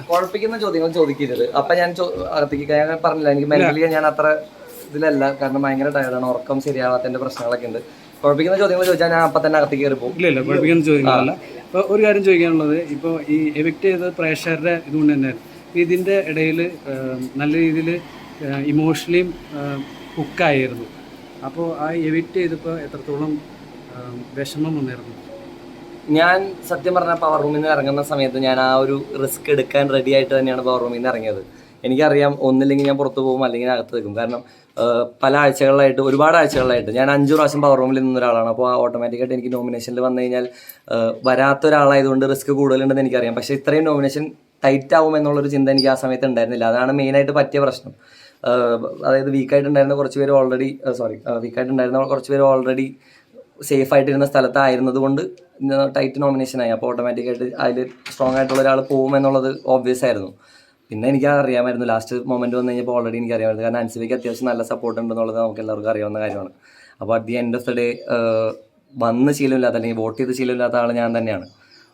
കുഴപ്പിക്കുന്ന ചോദ്യങ്ങൾ ചോദിക്കരുത്. അപ്പൊ ഞാൻ അകത്തേക്ക് ഞാൻ പറഞ്ഞില്ല, എനിക്ക് മെന്റലി ഞാൻ അത്ര ഇതിലല്ല, കാരണം ഭയങ്കര ടയർഡാണ്, ഉറക്കം ശരിയാവാത്തതിന്റെ പ്രശ്നങ്ങളൊക്കെ ഉണ്ട്. കുഴപ്പിക്കുന്ന ചോദ്യങ്ങൾ ചോദിച്ചാൽ ഞാൻ അപ്പൊ തന്നെ അകത്തേക്ക് കയറി പോകും. ഇല്ല കുഴപ്പിക്കുന്ന ചോദ്യങ്ങളല്ല. ഇപ്പോൾ ഒരു കാര്യം ചോദിക്കാനുള്ളത്, ഇപ്പോൾ ഈ എവിക്റ്റ് ചെയ്ത പ്രേക്ഷകരുടെ ഇതുകൊണ്ട് തന്നെ ഇതിൻ്റെ ഇടയിൽ നല്ല രീതിയിൽ ഇമോഷണലിയും ഹുക്കായിരുന്നു. അപ്പോൾ ആ എവിക്റ്റ് ചെയ്തപ്പോൾ എത്രത്തോളം വിഷമം വന്നിരുന്നു? ഞാൻ സത്യം പറഞ്ഞാൽ പവർ റൂമിൽ നിന്ന് ഇറങ്ങുന്ന സമയത്ത് ഞാൻ ആ ഒരു റിസ്ക് എടുക്കാൻ റെഡി ആയിട്ട് തന്നെയാണ് പവർ റൂമിൽ നിന്ന് ഇറങ്ങിയത്. എനിക്കറിയാം ഒന്നില്ലെങ്കിൽ ഞാൻ പുറത്ത് പോകും, അല്ലെങ്കിൽ അകത്ത് നിൽക്കും. കാരണം പല ആഴ്ചകളിലായിട്ട്, ഒരുപാട് ആഴ്ചകളിലായിട്ട് ഞാൻ 5 പ്രാവശ്യം പവർ റൂമിൽ നിന്ന ഒരാളാണ്. അപ്പോൾ ഓട്ടോമാറ്റിക്കായിട്ട് എനിക്ക് നോമിനേഷനിൽ വന്നു കഴിഞ്ഞാൽ വരാത്ത ഒരാളായതുകൊണ്ട് റിസ്ക് കൂടുതലുണ്ടെന്ന് എനിക്കറിയാം. പക്ഷേ ഇത്രയും നോമിനേഷൻ ടൈറ്റ് ആവും എന്നുള്ളൊരു ചിന്ത എനിക്ക് ആ സമയത്ത് ഉണ്ടായിരുന്നില്ല. അതാണ് മെയിനായിട്ട് പറ്റിയ പ്രശ്നം. അതായത് വീക്കായിട്ടുണ്ടായിരുന്ന കുറച്ച് പേര് ഓൾറെഡി സേഫ് ആയിട്ടിരുന്ന സ്ഥലത്തായിരുന്നത് കൊണ്ട് ടൈറ്റ് നോമിനേഷനായി. അപ്പോൾ ഓട്ടോമാറ്റിക്കായിട്ട് അതിൽ സ്ട്രോങ് ആയിട്ടുള്ള ഒരാൾ പോകുമെന്നുള്ളത് ഓബ്വിയസ് ആയിരുന്നു. പിന്നെ എനിക്ക് അറിയാമായിരുന്നു, ലാസ്റ്റ് മൊമെന്റ് വന്നു കഴിഞ്ഞപ്പോൾ ഓൾറെഡി എനിക്ക് അറിയാമായിരുന്നു. കാരണം അൻസിബയ്ക്ക് അത്യാവശ്യം നല്ല സപ്പോർട്ട് ഉണ്ടെന്നുള്ളത് നമുക്ക് എല്ലാവർക്കും അറിയാവുന്ന കാര്യമാണ്. അപ്പോൾ at the end of the day വന്ന് ശീലമില്ലാത്ത, അല്ലെങ്കിൽ വോട്ട് ചെയ്ത് ശീലമില്ലാത്ത ആൾ ഞാൻ തന്നെയാണ്.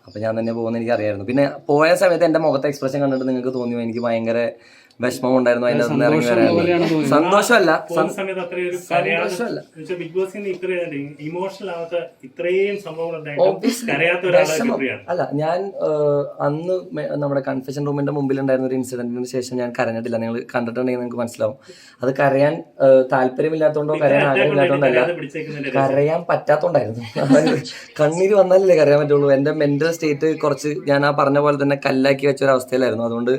അപ്പോൾ ഞാൻ തന്നെ പോകുന്നത് എനിക്ക് അറിയാമായിരുന്നു. പിന്നെ പോയ സമയത്ത് എൻ്റെ മുഖത്തെ എക്സ്പ്രഷൻ കണ്ടിട്ട് നിങ്ങൾക്ക് തോന്നിയോ എനിക്ക് ഭയങ്കര വിഷമം ഉണ്ടായിരുന്നു അതിൻ്റെ അകത്ത് ഇറങ്ങി വരാൻ? സന്തോഷമല്ല. അല്ല, ഞാൻ അന്ന് നമ്മുടെ കൺഫെഷൻ റൂമിന്റെ മുമ്പിൽ ഉണ്ടായിരുന്ന ഒരു ഇൻസിഡന്റിന് ശേഷം ഞാൻ കരഞ്ഞിട്ടില്ല. നിങ്ങൾ കണ്ടിട്ടുണ്ടെങ്കിൽ നിങ്ങൾക്ക് മനസ്സിലാവും. അത് കരയാൻ താല്പര്യമില്ലാത്തതുകൊണ്ടോ കരയാൻ ആഗ്രഹമില്ലാത്തതുകൊണ്ടല്ല, കരയാൻ പറ്റാത്തോണ്ടായിരുന്നു. കണ്ണീര് വന്നാലല്ലേ കരയാൻ പറ്റുള്ളൂ. എന്റെ മെന്റൽ സ്റ്റേറ്റ് കുറച്ച്, ഞാൻ ആ പറഞ്ഞ പോലെ തന്നെ കല്ലാക്കി വെച്ച ഒരു അവസ്ഥയിലായിരുന്നു. അതുകൊണ്ട്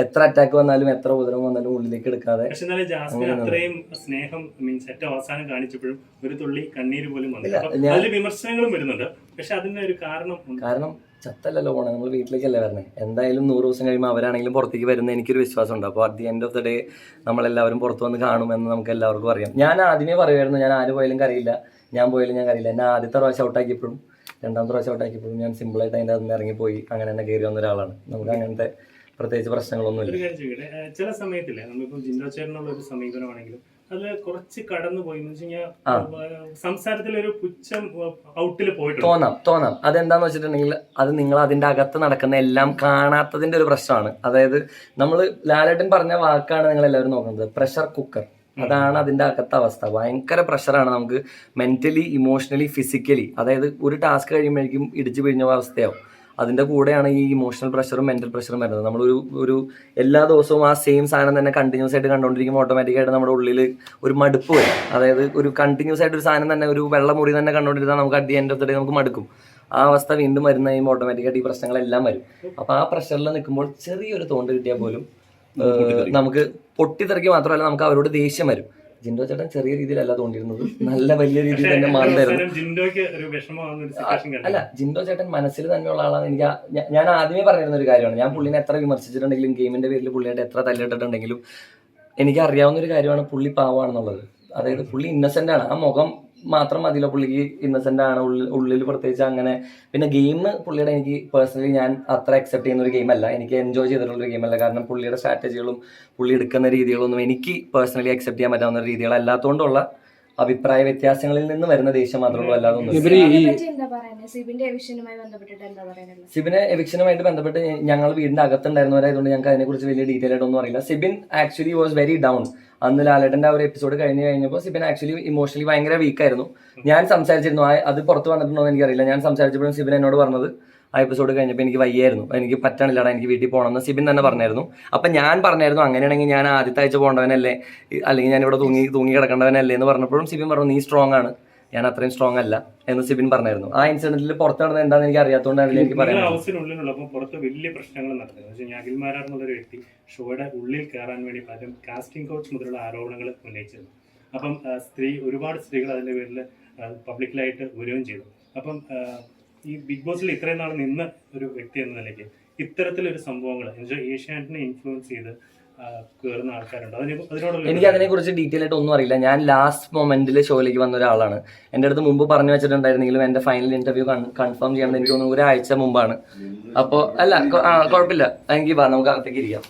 എത്ര അറ്റാക്ക് വന്നാലും എത്ര ഉദരം വന്നാലും ഉള്ളിലേക്ക് എടുക്കാതെ. അത്രയും സ്നേഹം മീൻസ് ഏറ്റവും അവസാനം കാണിച്ചപ്പോഴും ഒരു തുള്ളി കണ്ണീര് പോലും വന്നില്ല. വിമർശനങ്ങളും വരുന്നുണ്ട്, പക്ഷെ അതിന് ഒരു കാരണം ചത്തല്ലല്ലോ പോണേ, നമ്മൾ വീട്ടിലേക്കല്ലേ വരണേ. എന്തായാലും 100 ദിവസം കഴിയുമ്പോൾ അവരാണെങ്കിലും പുറത്തേക്ക് വരുന്ന എനിക്കൊരു വിശ്വാസമുണ്ട്. അപ്പോൾ at the end of the day നമ്മളെല്ലാവരും പുറത്ത് വന്ന് കാണുമെന്ന് നമുക്ക് എല്ലാവർക്കും അറിയാം. ഞാൻ ആദ്യമേ പറയുമായിരുന്നു, ഞാൻ ആര് പോയാലും കറിയില്ല, ഞാൻ പോയാലും ഞാൻ കറിയില്ല. എന്നെ ആദ്യത്തെ പ്രാവശ്യം ഔട്ടാക്കിയപ്പോഴും 2ാമത്തെ പ്രാവശ്യം ഔട്ടാക്കിയപ്പോഴും ഞാൻ സിമ്പിളായിട്ട് അതിൻ്റെ അതിൽ ഇറങ്ങിപ്പോയി അങ്ങനെ തന്നെ കയറി വന്ന ഒരാളാണ്. നമുക്ക് അങ്ങനത്തെ പ്രത്യേകിച്ച് പ്രശ്നങ്ങളൊന്നുമില്ല. ചില സമയത്തില്ലേ നമ്മളിപ്പോൾ ജിൻഡോ ചേട്ടനുള്ള ഒരു സമീപനമാണെങ്കിലും അത് കുറച്ച് കടന്നു പോയി സംസാരത്തിലൊരു പുച്ഛം ഔട്ടിൽ പോയിട്ട് തോന്നാം. അതെന്താന്ന് വെച്ചിട്ടുണ്ടെങ്കിൽ അത് നിങ്ങൾ അതിന്റെ അകത്ത് നടക്കുന്ന എല്ലാം കാണാത്തതിന്റെ ഒരു പ്രശ്നമാണ്. അതായത് നമ്മൾ ലാലേട്ടൻ പറഞ്ഞ വാക്കാണ് നിങ്ങൾ എല്ലാവരും നോക്കുന്നത്, പ്രഷർ കുക്കർ. അതാണ് അതിന്റെ അകത്തെ അവസ്ഥ. ഭയങ്കര പ്രഷറാണ് നമുക്ക് മെന്റലി, ഇമോഷണലി, ഫിസിക്കലി. അതായത് ഒരു ടാസ്ക് കഴിയുമ്പോഴേക്കും ഇടിച്ചു പിഴിഞ്ഞ അവസ്ഥയാവും. അതിന്റെ കൂടെയാണ് ഈ ഇമോഷണൽ പ്രഷറും മെന്റൽ പ്രഷറും വരുന്നത്. നമ്മളൊരു എല്ലാ ദിവസവും ആ സെയിം സാധനം തന്നെ കണ്ടിന്യൂസ് ആയിട്ട് കണ്ടുകൊണ്ടിരിക്കുമ്പോൾ ഓട്ടോമാറ്റിക്കായിട്ട് നമ്മുടെ ഉള്ളിൽ ഒരു മടുപ്പ് വരും. അതായത് ഒരു കണ്ടിന്യൂസ് ആയിട്ട് ഒരു സാധനം തന്നെ, ഒരു വെള്ളമുറി തന്നെ കണ്ടുകൊണ്ടിരുന്നാൽ നമുക്ക് at the end of the day നമുക്ക് മടുക്കും. ആ അവസ്ഥ വീണ്ടും വരുന്ന കഴിയുമ്പോൾ ഓട്ടോമാറ്റിക്കായിട്ട് ഈ പ്രശ്നങ്ങളെല്ലാം വരും. അപ്പൊ ആ പ്രഷറിൽ നിൽക്കുമ്പോൾ ചെറിയൊരു തോണ്ട് കിട്ടിയാൽ പോലും നമുക്ക് പൊട്ടിത്തെറിക്കുക മാത്രമല്ല, നമുക്ക് അവരോട് ദേഷ്യം വരും. ജിൻഡോ ചേട്ടൻ ചെറിയ രീതിയിലല്ല തോണ്ടിയിരുന്നത്, നല്ല വലിയ രീതിയിൽ തന്നെ മാറിയിരുന്നു. അല്ല, ജിൻഡോ ചേട്ടൻ മനസ്സിൽ തന്നെയുള്ള ആളാണ്. ഞാൻ ആദ്യമേ പറഞ്ഞിരുന്ന ഒരു കാര്യമാണ്, ഞാൻ പുള്ളിനെ എത്ര വിമർശിച്ചിട്ടുണ്ടെങ്കിലും ഗെയിമിന്റെ പേരിൽ പുള്ളിയായിട്ട് എത്ര തല്ലിട്ടിട്ടുണ്ടെങ്കിലും എനിക്ക് അറിയാവുന്ന ഒരു കാര്യമാണ് പുള്ളി പാവാണെന്നുള്ളത്. അതായത് പുള്ളി ഇന്നസെന്റ് ആണ്. ആ മുഖം മാത്രം മതിയല്ലോ പുള്ളിക്ക് ഇന്നസെന്റ് ആണ്, ഉള്ളിൽ പ്രത്യേകിച്ച് അങ്ങനെ. പിന്നെ ഗെയിം പുള്ളിയുടെ എനിക്ക് പേഴ്സണലി ഞാൻ അത്ര അക്സെപ്റ്റ് ചെയ്യുന്ന ഒരു ഗെയിമല്ല, എനിക്ക് എൻജോയ് ചെയ്തിട്ടുള്ള ഗെയിമല്ല. കാരണം പുള്ളിയുടെ സ്ട്രാറ്റജികളും പുള്ളി എടുക്കുന്ന രീതികളൊന്നും എനിക്ക് പേഴ്സണലി അക്സെപ്റ്റ് ചെയ്യാൻ പറ്റാവുന്ന രീതികളല്ലാത്തതുകൊണ്ടുള്ള അഭിപ്രായ വ്യത്യാസങ്ങളിൽ നിന്ന് വരുന്ന ദേഷ്യം മാത്രമേ ഉള്ളൂ, അല്ലാതെ ഒന്നും. സിബിനെ എവിക്ഷനുമായിട്ട് ബന്ധപ്പെട്ട് ഞങ്ങൾ വീടിന്റെ അകത്തുണ്ടായിരുന്നവരായതുകൊണ്ട് ഞങ്ങൾക്ക് അതിനെക്കുറിച്ച് വലിയ ഡീറ്റെയിൽ ആയിട്ടൊന്നും അറിയില്ല. Sibin actually was very down. അന്ന് ലാലേട്ടന്റെ ആ ഒരു എപ്പിസോഡ് കഴിഞ്ഞപ്പോൾ സിബിൻ ആക്ച്വലി ഇമോഷണലി ഭയങ്കര വീക്കായിരുന്നു. ഞാൻ സംസാരിച്ചിരുന്നു, അത് പുറത്ത് വന്നിട്ടുണ്ടോ എന്ന് എനിക്കറിയില്ല. ഞാൻ സംസാരിച്ചപ്പോഴും സിബിൻ എന്നോട് പറഞ്ഞത് ആ എപ്പിസോഡ് കഴിഞ്ഞപ്പോൾ എനിക്ക് വയ്യായിരുന്നു, എനിക്ക് പറ്റണില്ലടാ, എനിക്ക് വീട്ടിൽ പോകണമെന്ന് സിബിൻ തന്നെ പറഞ്ഞായിരുന്നു. അപ്പം ഞാൻ പറഞ്ഞായിരുന്നു, അങ്ങനെയാണെങ്കിൽ ഞാൻ ആദ്യത്തെ ആഴ്ച പോകേണ്ടവനല്ലേ, അല്ലെങ്കിൽ ഞാൻ ഇവിടെ തൂങ്ങി കിടക്കേണ്ടവനല്ലേ എന്ന് പറഞ്ഞപ്പോഴും സിബിൻ പറഞ്ഞു നീ സ്ട്രോങ് ആണ്, ഞാൻ അത്രയും സ്ട്രോങ് അല്ല എന്ന് സിബിൻ പറഞ്ഞായിരുന്നു. ആ ഇൻസിഡന്റിൽ പുറത്ത് നടന്നത് എന്താണെന്ന് എനിക്ക് അറിയാത്തതുകൊണ്ടാണ് എനിക്ക് പറയാം. ഹൗസിനുള്ളിലുള്ളപ്പോൾ പുറത്ത് വലിയ പ്രശ്നങ്ങൾ നടക്കുന്നത് അഖിൽമാരാണെന്നുള്ളൊരു വ്യക്തി ഷോയുടെ ഉള്ളിൽ കയറാൻ വേണ്ടി പലരും കാസ്റ്റിംഗ് കൗച്ച് മുതലുള്ള ആരോപണങ്ങൾ ഉന്നയിച്ചിരുന്നു. അപ്പം ഒരുപാട് സ്ത്രീകൾ അതിന്റെ പേരിൽ പബ്ലിക്കിലായിട്ട് വരികയും ചെയ്തു. അപ്പം ഈ ബിഗ് ബോസിൽ ഇത്രയും നാൾ നിന്ന ഒരു വ്യക്തി എന്ന നിലയ്ക്ക് ഇത്തരത്തിലൊരു സംഭവങ്ങൾ ഏഷ്യാനെറ്റിനെ ഇൻഫ്ലുവൻസ് ചെയ്ത് കയറുന്ന ആൾക്കാരുണ്ട്, എനിക്ക് അതിനെ കുറിച്ച് ഡീറ്റെയിൽ ആയിട്ട് ഒന്നും അറിയില്ല. ഞാൻ ലാസ്റ്റ് മൊമെന്റിൽ ഷോയിലേക്ക് വന്ന ഒരാളാണ്. എൻ്റെ അടുത്ത് മുമ്പ് പറഞ്ഞു വെച്ചിട്ടുണ്ടായിരുന്നെങ്കിലും എൻ്റെ ഫൈനൽ ഇന്റർവ്യൂ കൺഫേം ചെയ്യാൻ എനിക്ക് തോന്നുന്നു ഒരാഴ്ച മുമ്പാണ്. അപ്പോൾ അല്ല കുഴപ്പമില്ല, എനിക്ക് നമുക്ക് അകത്തേക്ക് ഇരിക്കാം.